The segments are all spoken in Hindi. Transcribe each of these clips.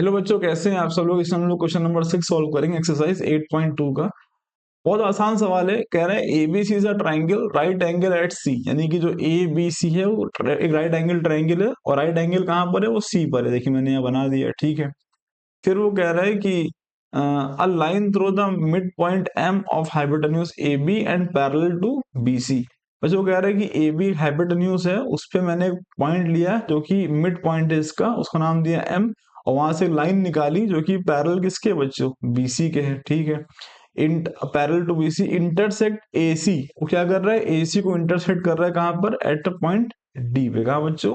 हेलो बच्चों, कैसे हैं आप सब लोग। इसमें हम लोग क्वेश्चन नंबर 6 सॉल्व करेंगे, एक्सरसाइज 8.2 का। बहुत आसान सवाल है। कह रहे हैं ABC is a triangle right angle at C, यानी कि जो ए बी सी है वो एक राइट एंगल ट्राइंगल है, और राइट एंगल कहाँ पर है, वो सी पर है। देखिए मैंने यहाँ बना दिया, ठीक है। फिर वो कह रहा है कि a line through the mid point M of hypotenuse A B and parallel to B C. बस वो कह रहा है कि ए बी हाइपोटेन्यूज है, उस पे मैंने पॉइंट लिया जो कि मिड पॉइंट है इसका, उसका नाम दिया एम, और वहां से लाइन निकाली जो कि पैरेलल किसके बच्चों, बीसी के है, ठीक है। इन parallel to BC intersect AC, वो क्या कर रहा है, एसी को इंटरसेक्ट कर रहा है कहां पर, एट पॉइंट डी पे। कहा बच्चों,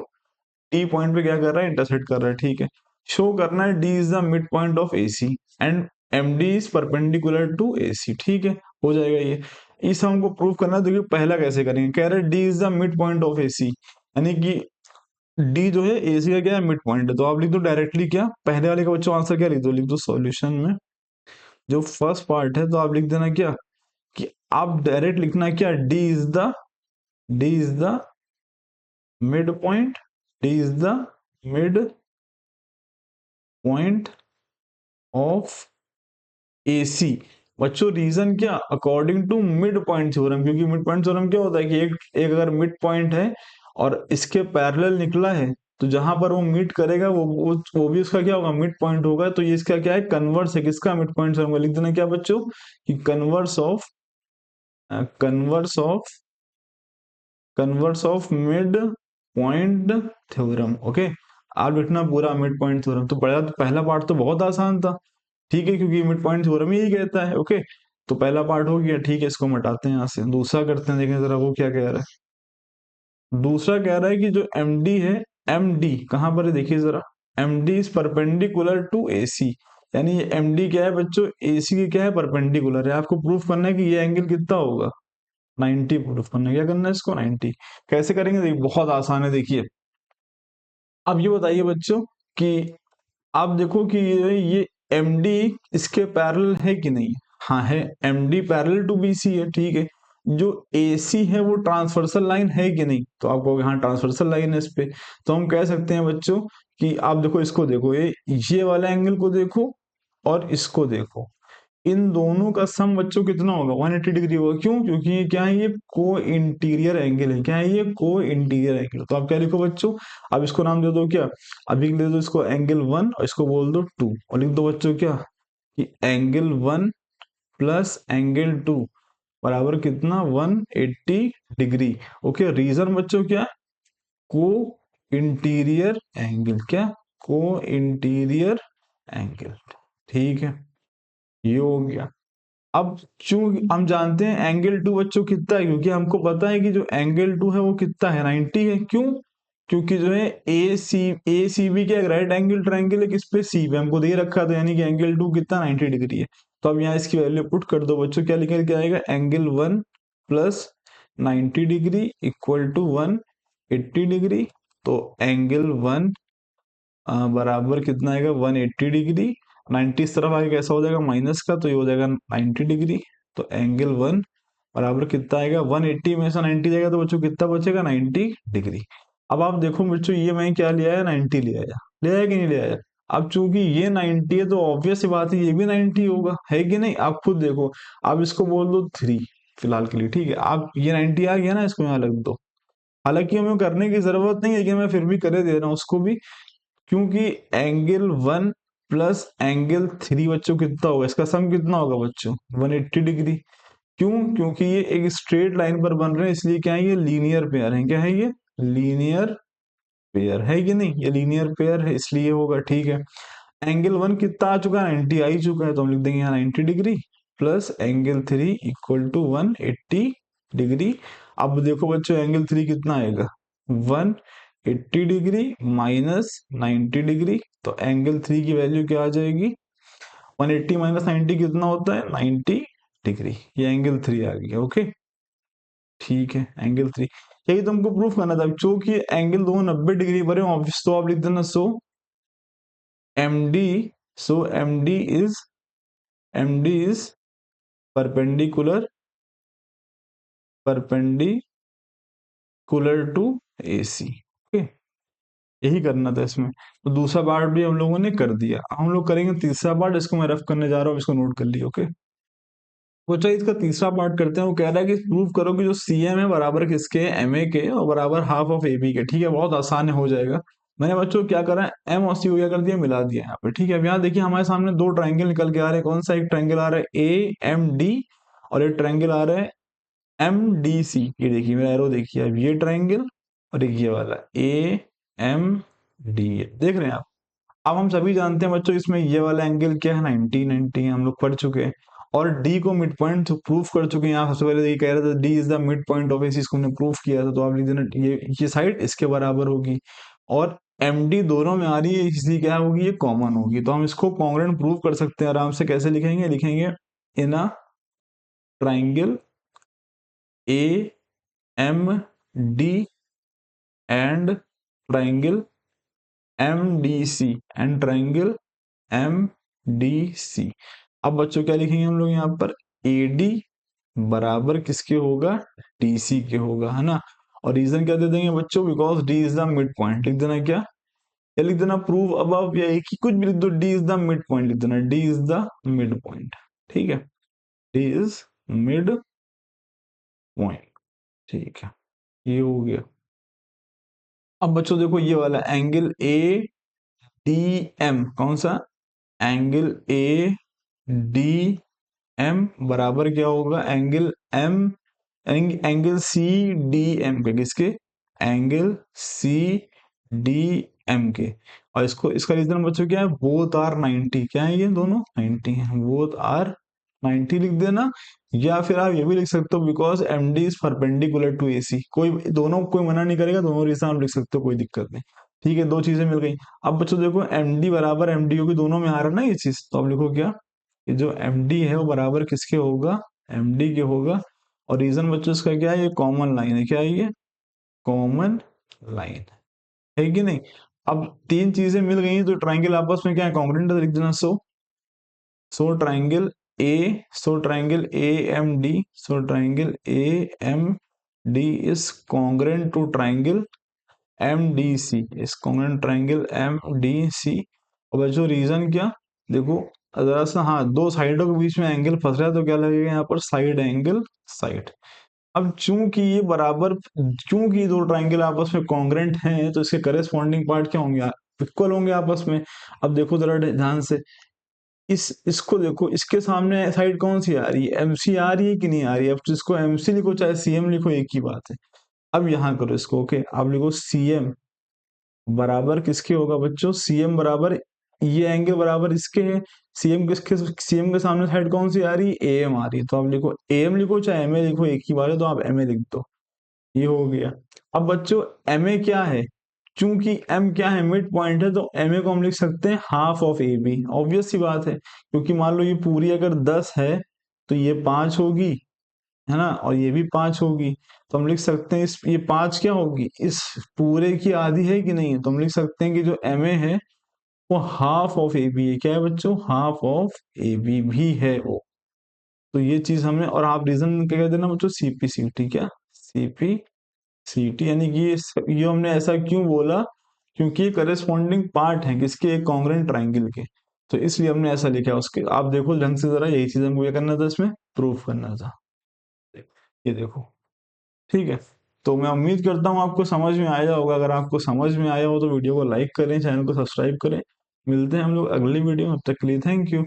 टी पॉइंट पे क्या कर रहा है, इंटरसेक्ट कर रहा है, ठीक है। शो करना है D is the mid point of AC and M D is perpendicular to AC, ठीक है। हो जाएगा ये। इस हमको प्रूव करना है। देखिए पहला कैसे करेंगे, कह रहे हैं D is the mid point of AC, यानी कि डी जो है एसी का क्या है, मिड पॉइंट है। तो आप लिख दो डायरेक्टली, क्या पहले वाले का बच्चों आंसर क्या लिख दो, लिख दो सॉल्यूशन में जो फर्स्ट पार्ट है, तो आप लिख देना क्या, कि आप डायरेक्ट लिखना क्या, D is the mid point, D is the mid point of AC. बच्चों रीजन क्या, according to mid point theorem, क्योंकि मिड पॉइंट थ्योरम क्या होता है कि एक अगर मिड पॉइंट है और इसके पैरेलल निकला है, तो जहां पर वो मीट करेगा वो भी उसका क्या होगा, मिड पॉइंट होगा। तो ये इसका क्या है, कन्वर्स है किसका, मिड पॉइंट थ्योरम का। लिख देना क्या बच्चों, कि converse of mid point theorem. Okay, आप लिखना पूरा मिड पॉइंट थ्योरम। तो पहला पार्ट तो बहुत आसान था, ठीक है, क्योंकि मिड पॉइंट थ्योरम ही कहता है। ओके, तो पहला पार्ट हो गया, ठीक है, इसको हटाते हैं यहाँ से। दूसरा करते हैं, देखें जरा वो क्या कह रहा है। दूसरा कह रहा है कि जो एम डी है, एम डी कहाँ पर है, देखिए जरा, M D is perpendicular to A C, यानी एम डी क्या है बच्चों, ए सी के क्या है, परपेंडिकुलर है। आपको प्रूफ करना है कि ये एंगल कितना होगा, 90 प्रूफ करना है। क्या करना है इसको, 90। कैसे करेंगे, देखिए बहुत आसान है। देखिए अब ये बताइए बच्चों कि आप देखो कि ये एमडी इसके पैरेलल है कि नहीं। हाँ है, एमडी पैरेलल टू बीसी है, ठीक है। जो एसी है वो ट्रांसवर्सल लाइन है कि नहीं, तो आप कहोगे हाँ ट्रांसवर्सल लाइन है इस पे। तो हम कह सकते हैं बच्चों कि आप देखो, इसको देखो, ये वाला एंगल को देखो और इसको देखो, इन दोनों का सम बच्चों कितना होगा, 180 डिग्री होगा। क्यों, क्योंकि ये क्या है, ये को इंटीरियर एंगल है। क्या है ये, को इंटीरियर एंगल। तो आप क्या लिखो बच्चों, अब इसको नाम दे दो क्या, अभी दे दो इसको एंगल 1 और इसको बोल दो 2, और लिख दो बच्चों क्या, कि एंगल 1 प्लस एंगल 2 बराबर कितना, 180 डिग्री। ओके, रीजन बच्चों क्या, को इंटीरियर एंगल, क्या, को इंटीरियर एंगल, ठीक है। ये हो गया। अब चूंकि हम जानते हैं एंगल 2 बच्चों कितना है, क्योंकि हमको पता है कि जो एंगल 2 है वो कितना है, 90 है। क्यों, क्योंकि जो है ए सी बी क्या, राइट एंगल ट्राइंगल है, किस पे, सी पे हमको दे रखा था, यानी कि एंगल 2 कितना, 90 डिग्री है। तो अब यहाँ इसकी वैल्यू पुट कर दो बच्चों, क्या निकल के आएगा, angle 1 plus 90 degree equal to 180 degree. तो एंगल 1 बराबर कितना आएगा, 180 डिग्री। 90 इस तरफ आगे कैसा हो जाएगा, माइनस का, तो ये हो जाएगा 90 डिग्री। तो एंगल 1 बराबर कितना आएगा, 180 में से 90 जाएगा तो बच्चों कितना बचेगा, 90 डिग्री। अब आप देखो बच्चों, ये मैं क्या लिया है, 90 लिया है, ले आया कि नहीं ले आया। अब चूंकि ये 90 है तो ऑब्वियस सी बात है ये भी 90 होगा, है कि नहीं। आप खुद देखो, आप इसको बोल दो 3 फिलहाल के लिए, ठीक है। आप ये 90 आ गया ना, इसको यहाँ लग दो। हालांकि हमें करने की जरूरत नहीं है, लेकिन मैं फिर भी करे दे रहा हूँ उसको भी, क्योंकि एंगल 1 प्लस एंगल 3 बच्चों कितना होगा, इसका सम कितना होगा बच्चों, 180 डिग्री। क्यों, क्योंकि ये एक स्ट्रेट लाइन पर बन रहे हैं, इसलिए क्या है, ये लीनियर पेयर है। क्या है ये, लीनियर पेयर है कि नहीं, ये लीनियर पेयर है इसलिए होगा, ठीक है। एंगल 1 कितना आ चुका है, 90 आ ही चुका है, तो हम लिख देंगे यहाँ 90 degree plus angle 3 equal to 180 degree. अब देखो बच्चों, एंगल 3 कितना आएगा, 180 डिग्री माइनस 90 डिग्री। तो एंगल 3 की वैल्यू क्या आ जाएगी, 180 माइनस 90 कितना होता है, 90 डिग्री। ये एंगल 3 आ गया। ओके, ठीक है, एंगल 3 यही तुमको प्रूफ करना था। चूंकि एंगल दो 90 डिग्री पर है, ऑब्वियस, तो आप लिख देना सो MD, so MD is perpendicular to AC। Okay, यही करना था इसमें। तो दूसरा पार्ट भी हम लोगों ने कर दिया। अब हम लोग करेंगे तीसरा पार्ट, इसको मैं रफ करने जा रहा हूँ, इसको नोट कर लियो। ओके, तो चलिए इसका तीसरा पार्ट करते हैं। वो कह रहा है कि प्रूव करो कि जो सीएम है बराबर किसके, एमए के, और बराबर हाफ ऑफ एबी के। ठीक है, बहुत आसान हो जाएगा। मैंने बच्चों क्या करा, एम और सी को क्या कर दिया, मिला दिया यहाँ पे। ठीक है, अब यहाँ देखिए हमारे सामने दो ट्राइंगल निकल के आ रहे हैं। कौन सा, एक ट्राइंगल आ रहा है ए एम डी, और एक ट्राइंगल आ रहा है एम डी सी। ये देखिए मेरा एरो देखिए, अब ये ट्राइंगल और एक ये वाला ए एम डी, देख रहे हैं आप। अब हम सभी जानते हैं बच्चों इसमें ये वाला एंगल क्या है, 90 90 हम लोग पढ़ चुके हैं। और डी को मिड पॉइंट प्रूफ कर चुके हैं। यहाँ सबसे पहले ये कह रहे थे D is the mid point of AC, इसको हमने प्रूफ किया था। तो आप लिख देना ये साइड इसके बराबर होगी, और एम डी दोनों में आ रही है, इसलिए क्या होगी, ये कॉमन होगी। तो हम इसको कॉन्ग्रुएंट प्रूफ कर सकते हैं आराम से। कैसे लिखेंगे, लिखेंगे in a triangle A M D and triangle M D C, and triangle M D C. अब बच्चों क्या लिखेंगे हम लोग यहाँ पर, ए डी बराबर किसके होगा, डी सी के होगा, है ना। और रीजन क्या दे देंगे बच्चों, because D is the mid point. लिख देना क्या, या लिख देना प्रूव अबव, या एक ही कुछ भी लिख दो, D is the mid point लिख देना, D is the mid point. ठीक है, डी इज मिड पॉइंट। ठीक है, ये हो गया। अब बच्चों देखो ये वाला एंगल ए डी एम, कौन सा, एंगल ए डी एम बराबर क्या होगा, angle M, angle C D M के, किसके, एंगल सी डी एम के। और इसको, इसका रीजन बच्चों क्या है, बोथ आर 90, क्या है ये दोनों 90 है, बोथ आर 90 लिख देना। या फिर आप ये भी लिख सकते हो, because M D is perpendicular to A C. कोई दोनों, कोई मना नहीं करेगा, दोनों रीजन आप लिख सकते हो, कोई दिक्कत नहीं। ठीक है, दो चीजें मिल गई। अब बच्चों देखो एम डी बराबर एम डी, क्योंकि दोनों में आ रहा है ना ये चीज, तो आप लिखो क्या, ये जो एम डी है वो बराबर किसके होगा, एम डी के होगा। और रीजन बच्चों इसका क्या है, ये कॉमन लाइन है, क्या है ये, कॉमन लाइन है कि नहीं। अब तीन चीजें मिल गई तो ट्राइंगल आपस में क्या है, कॉन्ग्रुएंट है, लिख देना। So triangle A, so triangle A M D, so triangle A M D is congruent to triangle M D C, is congruent triangle M D C. और बच्चों रीजन क्या, देखो जरा सा, हाँ दो साइडों के बीच में एंगल फंस रहा है, तो क्या लगेगा यहाँ पर, साइड एंगल साइड। अब चूंकि ये बराबर, चूंकि ये दो ट्राइंगल आपस में कॉन्ग्रुएंट हैं, तो इसके करेस्पॉन्डिंग पार्ट क्या होंगे, इक्वल होंगे आपस में। अब देखो जरा ध्यान से, इसको देखो, इसके सामने साइड कौन सी आ रही है, एमसी आ रही है कि नहीं आ रही है। अब जिसको एमसी लिखो चाहे सीएम लिखो, एक ही बात है। अब यहाँ करो इसको, ओके, आप लिखो सीएम बराबर किसके होगा बच्चों, सीएम बराबर, ये एंगल बराबर इसके है। सीएम किसके, सीएम के सामने साइड कौन सी आ रही है, एएम आ रही है। तो आप लिखो एएम लिखो चाहे एमए लिखो, एक ही बात है, तो आप एमए लिख दो। ये हो गया। अब बच्चों एमए क्या है, चूंकि एम क्या है, मिड पॉइंट है, तो एमए को हम लिख सकते हैं half of A B. Obvious सी बात है, क्योंकि मान लो ये पूरी अगर 10 है तो ये 5 होगी, है ना, और ये भी 5 होगी। तो हम लिख सकते हैं इस, ये 5 क्या होगी, इस पूरे की आधी है कि नहीं। तो हम लिख सकते हैं कि जो एम ए है वो हाफ ऑफ ए बी है। क्या है बच्चों, हाफ ऑफ ए बी भी है वो। तो ये चीज हमें, और आप रीजन क्या कह देना बच्चों, सीपी सी टी, क्या सीपी सी टी, यानी कि ये हमने ऐसा क्यों बोला, क्योंकि ये करस्पॉन्डिंग पार्ट है किसके, एक कॉन्ग्रुएंट ट्राइंगल के। तो इसलिए हमने ऐसा लिखा है उसके। आप देखो ढंग से जरा, यही चीज हमको क्या करना था, इसमें प्रूफ करना था। ये देखो, ठीक है। तो मैं उम्मीद करता हूँ आपको समझ में आया होगा। अगर आपको समझ में आया हो तो वीडियो को लाइक करें, चैनल को सब्सक्राइब करें। मिलते हैं हम लोग अगली वीडियो में, तब तक के लिए थैंक यू।